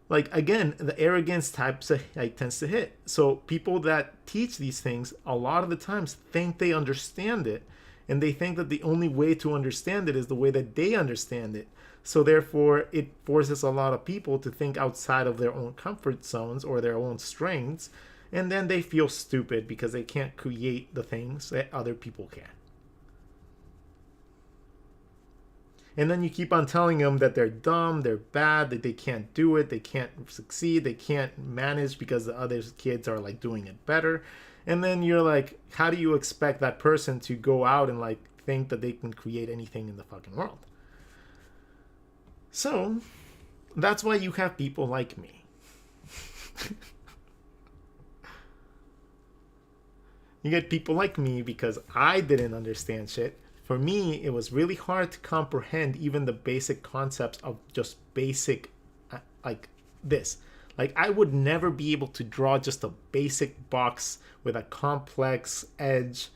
like, again, the arrogance tends to hit. So people that teach these things a lot of the times think they understand it, and they think that the only way to understand it is the way that they understand it. So therefore, it forces a lot of people to think outside of their own comfort zones or their own strengths, and then they feel stupid because they can't create the things that other people can. And then you keep on telling them that they're dumb, they're bad, that they can't do it, they can't succeed, they can't manage because the other kids are like doing it better. And then you're like, how do you expect that person to go out and like think that they can create anything in the fucking world? So that's why you have people like me. You get people like me because I didn't understand shit. For me, it was really hard to comprehend even the basic concepts of just basic, like this. Like, I would never be able to draw just a basic box with a complex edge,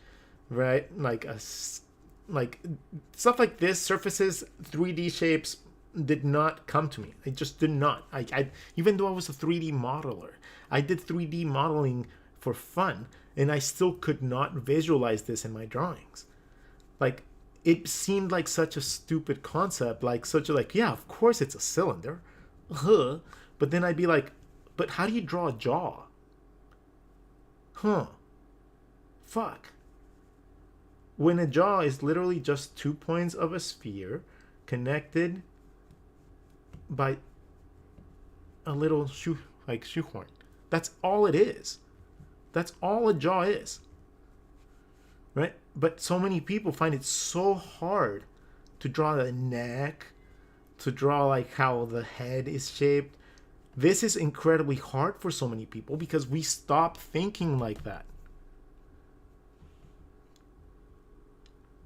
right? Like stuff like this, surfaces, 3D shapes did not come to me. It just did not. I even though I was a 3D modeler, I did 3D modeling for fun, and I still could not visualize this in my drawings. Like, it seemed like such a stupid concept, like such a like, yeah, of course it's a cylinder. But then I'd be like, but how do you draw a jaw? Fuck. When a jaw is literally just 2 points of a sphere connected by a little shoehorn. That's all it is. That's all a jaw is. Right? But so many people find it so hard to draw the neck, to draw like how the head is shaped. This is incredibly hard for so many people because we stop thinking like that.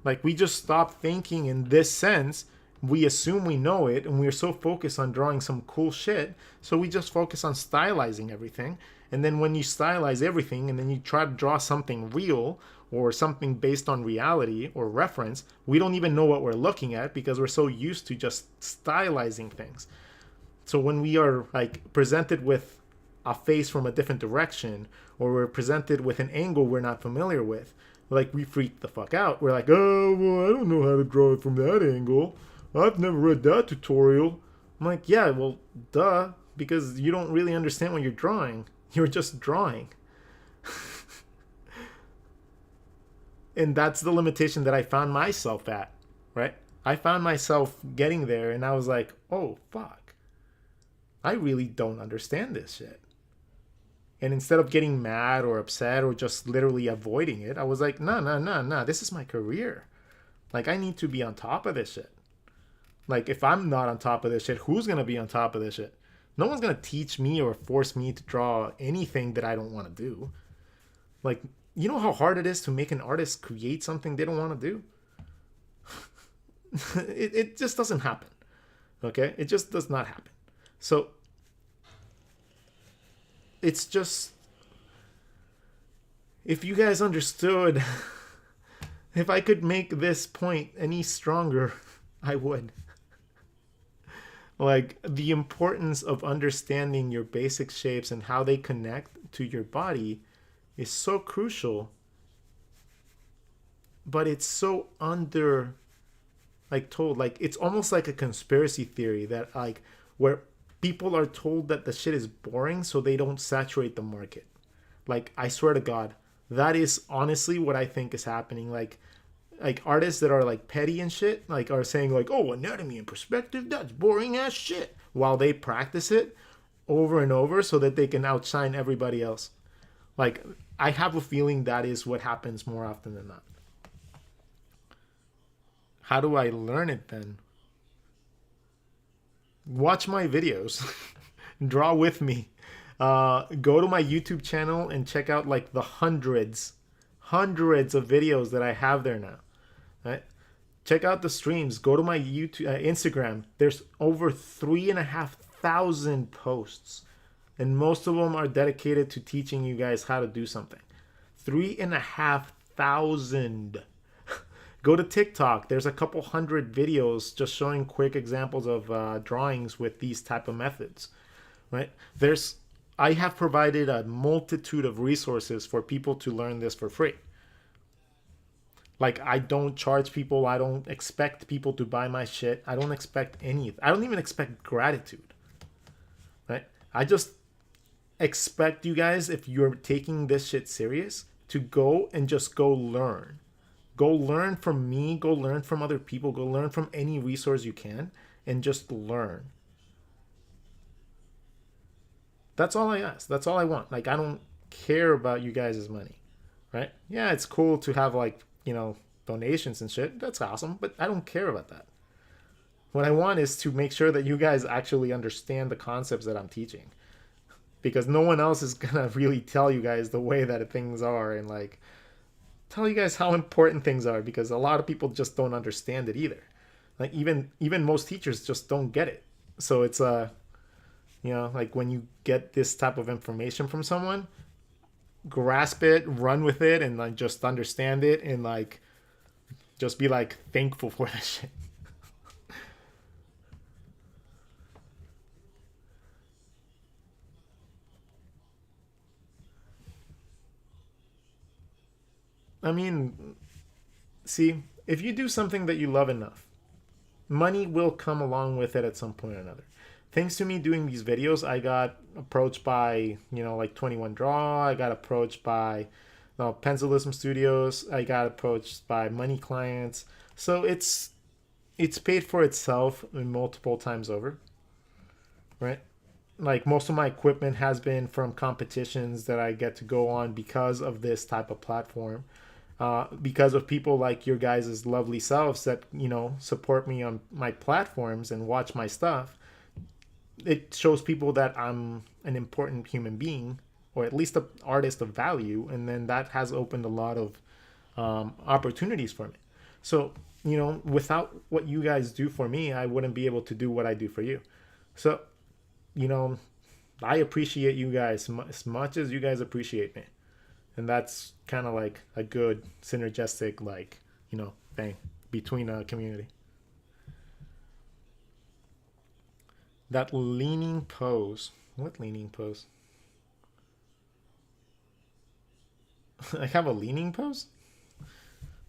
Like, we just stop thinking in this sense. We assume we know it, and we're so focused on drawing some cool shit, so we just focus on stylizing everything. And then when you stylize everything and then you try to draw something real or something based on reality or reference, we don't even know what we're looking at because we're so used to just stylizing things. So when we are like presented with a face from a different direction, or we're presented with an angle we're not familiar with, like, we freak the fuck out. We're like, oh, well, I don't know how to draw it from that angle. I've never read that tutorial. I'm like, yeah, well, duh, because you don't really understand what you're drawing. You're just drawing. And that's the limitation that I found myself at, right? I found myself getting there, and I was like, oh, fuck. I really don't understand this shit. And instead of getting mad or upset or just literally avoiding it, I was like, no, this is my career. Like, I need to be on top of this shit. Like, if I'm not on top of this shit, who's going to be on top of this shit? No one's going to teach me or force me to draw anything that I don't want to do. Like, you know how hard it is to make an artist create something they don't want to do? It just doesn't happen. Okay? It just does not happen. So, it's just, if you guys understood, if I could make this point any stronger, I would. Like, the importance of understanding your basic shapes and how they connect to your body is so crucial, but it's so told, like, it's almost like a conspiracy theory that, like, where people are told that the shit is boring so they don't saturate the market. Like, I swear to God, that is honestly what I think is happening. Like artists that are like petty and shit, like, are saying like, oh, anatomy and perspective, that's boring ass shit, while they practice it over and over so that they can outshine everybody else. Like, I have a feeling that is what happens more often than not. How do I learn it then? Watch my videos. Draw with me. Go to my YouTube channel and check out like the hundreds of videos that I have there now. Right? Check out the streams. Go to my YouTube, Instagram. There's over 3,500 posts, and most of them are dedicated to teaching you guys how to do something. 3,500. Go to TikTok. There's a couple hundred videos just showing quick examples of drawings with these type of methods. Right? I have provided a multitude of resources for people to learn this for free. Like, I don't charge people. I don't expect people to buy my shit. I don't expect anything. I don't even expect gratitude, right? I just expect you guys, if you're taking this shit serious, to go and just go learn. Go learn from me. Go learn from other people. Go learn from any resource you can and just learn. That's all I ask. That's all I want. Like, I don't care about you guys' money, right? Yeah, it's cool to have, like, donations and shit. That's awesome, but I don't care about that. What I want is to make sure that you guys actually understand the concepts that I'm teaching, because no one else is gonna really tell you guys the way that things are, and like tell you guys how important things are, because a lot of people just don't understand it either. Like, even most teachers just don't get it. So it's like, when you get this type of information from someone, grasp it, run with it, and like just understand it, and like just be like thankful for that shit. I mean, see, if you do something that you love enough, money will come along with it at some point or another. Thanks to me doing these videos, I got approached by, like 21 Draw. I got approached by Pencilism Studios. I got approached by money clients. So it's paid for itself multiple times over, right? Like, most of my equipment has been from competitions that I get to go on because of this type of platform. Because of people like your guys' lovely selves that support me on my platforms and watch my stuff. It shows people that I'm an important human being, or at least an artist of value, and then that has opened a lot of opportunities for me. So, without what you guys do for me, I wouldn't be able to do what I do for you. So, you know, I appreciate you guys as much as you guys appreciate me. And that's kind of like a good synergistic, like, thing between a community. That leaning pose. What leaning pose? I have a leaning pose?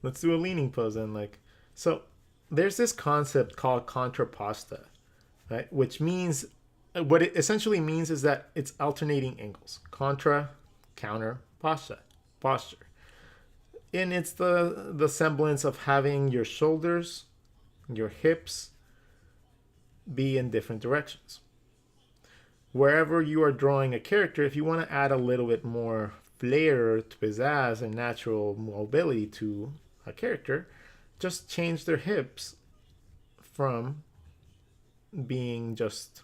Let's do a leaning pose then. Like, so there's this concept called contrapposta, right? Which means, what it essentially means is that it's alternating angles. Contra, counter, posture. And it's the semblance of having your shoulders, your hips be in different directions. Wherever you are drawing a character, if you want to add a little bit more flair, to pizzazz, and natural mobility to a character, just change their hips from being just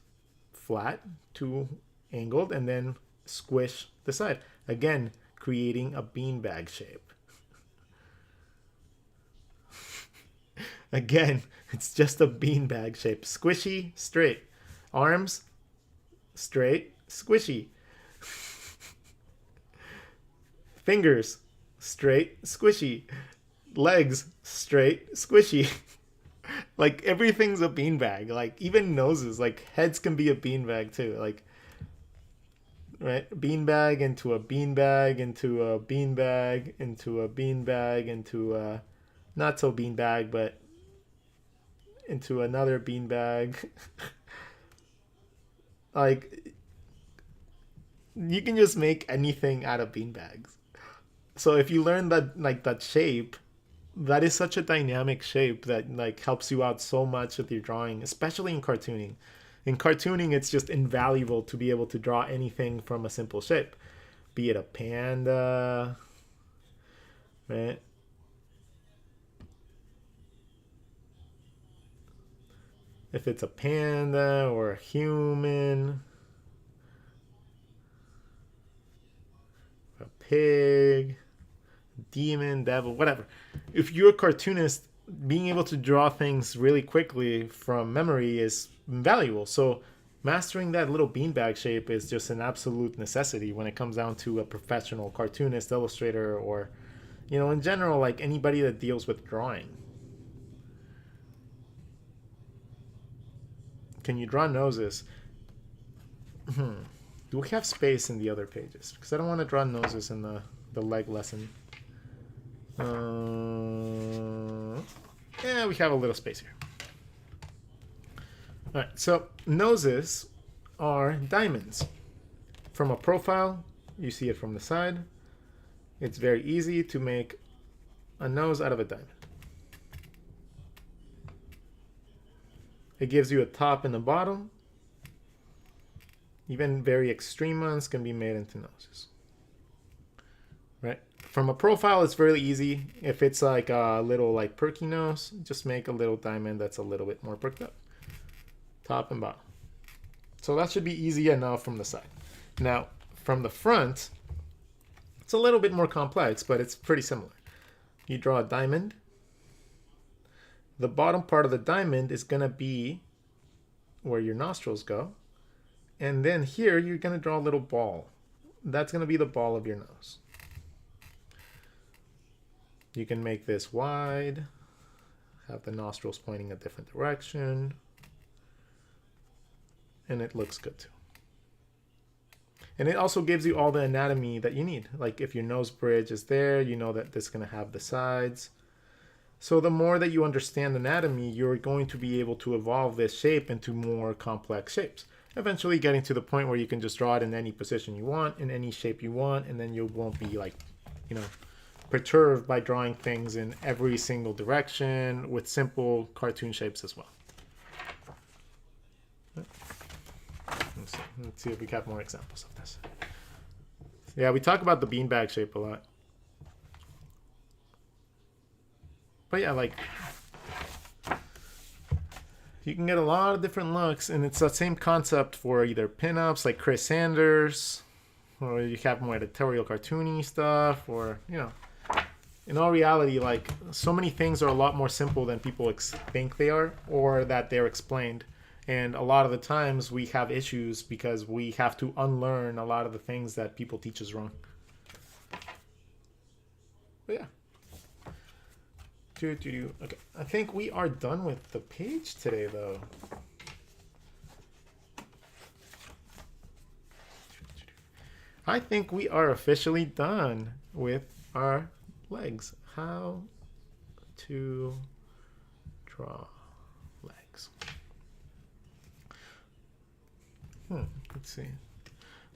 flat to angled, and then squish the side. Again, creating a beanbag shape. Again, it's just a beanbag shape. Squishy, straight. Arms, straight, squishy. Fingers, straight, squishy. Legs, straight, squishy. Like, everything's a beanbag. Like, even noses, like, heads can be a beanbag too. Like, right? Beanbag into a beanbag into a beanbag into a beanbag into a not so beanbag, but into another beanbag. Like, you can just make anything out of beanbags. So if you learn that, like, that shape, that is such a dynamic shape that, like, helps you out so much with your drawing, especially in cartooning. In cartooning, it's just invaluable to be able to draw anything from a simple shape, be it a panda, right? If it's a panda or a human, a pig, demon, devil, whatever. If you're a cartoonist, being able to draw things really quickly from memory is valuable. So mastering that little beanbag shape is just an absolute necessity when it comes down to a professional cartoonist, illustrator, or, in general, like anybody that deals with drawing. Can you draw noses? Do we have space in the other pages? Because I don't want to draw noses in the leg lesson. Yeah, we have a little space here. All right, so noses are diamonds. From a profile, you see it from the side. It's very easy to make a nose out of a diamond. It gives you a top and a bottom. Even very extreme ones can be made into noses. Right? From a profile, it's really easy. If it's like a little like perky nose, just make a little diamond that's a little bit more perked up. Top and bottom. So that should be easy enough from the side. Now, from the front, it's a little bit more complex, but it's pretty similar. You draw a diamond. The bottom part of the diamond is going to be where your nostrils go. And then here, you're going to draw a little ball. That's going to be the ball of your nose. You can make this wide, have the nostrils pointing a different direction, and it looks good too. And it also gives you all the anatomy that you need. Like if your nose bridge is there, you know that this is going to have the sides. So the more that you understand anatomy, you're going to be able to evolve this shape into more complex shapes. Eventually getting to the point where you can just draw it in any position you want, in any shape you want, and then you won't be like, you know, perturbed by drawing things in every single direction with simple cartoon shapes as well. Let's see if we have more examples of this. Yeah, we talk about the beanbag shape a lot. But yeah, like, you can get a lot of different looks, and it's that same concept for either pinups like Chris Sanders, or you have more editorial cartoony stuff, or, you know, in all reality, like, so many things are a lot more simple than people think they are, or that they're explained. And a lot of the times we have issues because we have to unlearn a lot of the things that people teach us wrong. But yeah. Okay, I think we are done with the page today, though. I think we are officially done with our legs. How to draw legs. Let's see.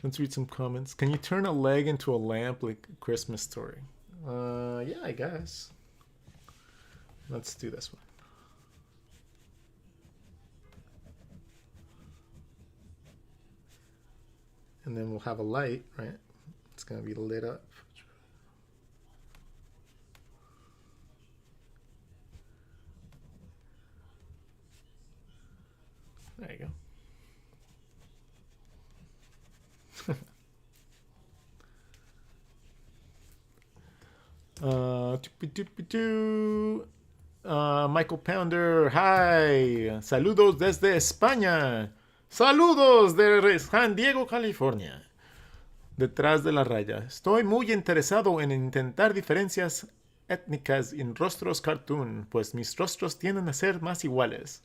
Let's read some comments. Can you turn a leg into a lamp like a Christmas story? Yeah, I guess. Let's do this one. And then we'll have a light, right? It's going to be lit up. There you go. Michael Pounder, hi. Saludos desde España. Saludos de San Diego, California. Detrás de la raya. Estoy muy interesado en intentar diferencias étnicas en rostros cartoon, pues mis rostros tienden a ser más iguales.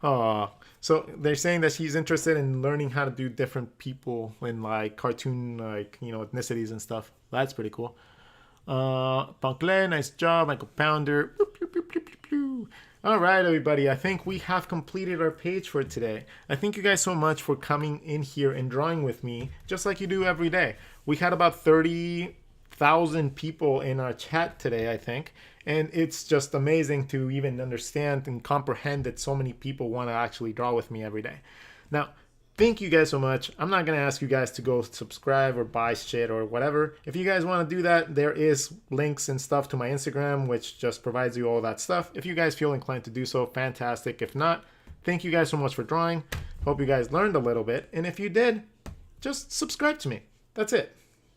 So they're saying that she's interested in learning how to do different people in like cartoon, like, you know, ethnicities and stuff. That's pretty cool. Panclay, nice job. Michael Pounder. All right, everybody. I think we have completed our page for today. I thank you guys so much for coming in here and drawing with me, just like you do every day. We had about 30,000 people in our chat today, I think. And it's just amazing to even understand and comprehend that so many people want to actually draw with me every day. Now, thank you guys so much. I'm not going to ask you guys to go subscribe or buy shit or whatever. If you guys want to do that, there is links and stuff to my Instagram, which just provides you all that stuff. If you guys feel inclined to do so, fantastic. If not, thank you guys so much for drawing. Hope you guys learned a little bit. And if you did, just subscribe to me. That's it.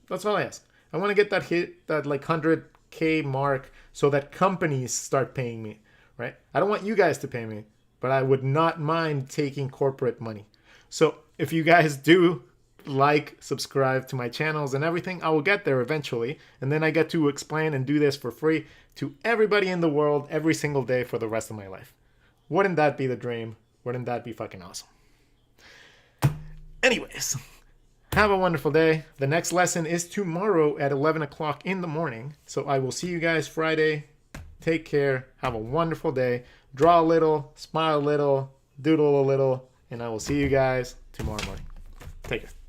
That's all I ask. I want to get that like 100K mark so that companies start paying me, right? I don't want you guys to pay me, but I would not mind taking corporate money. So if you guys do like, subscribe to my channels and everything, I will get there eventually. And then I get to explain and do this for free to everybody in the world every single day for the rest of my life. Wouldn't that be the dream? Wouldn't that be fucking awesome? Anyways, Have a wonderful day. The next lesson is tomorrow at 11 o'clock in the morning. So I will see you guys Friday. Take care. Have a wonderful day. Draw a little, smile a little, doodle a little, and I will see you guys tomorrow morning. Take care.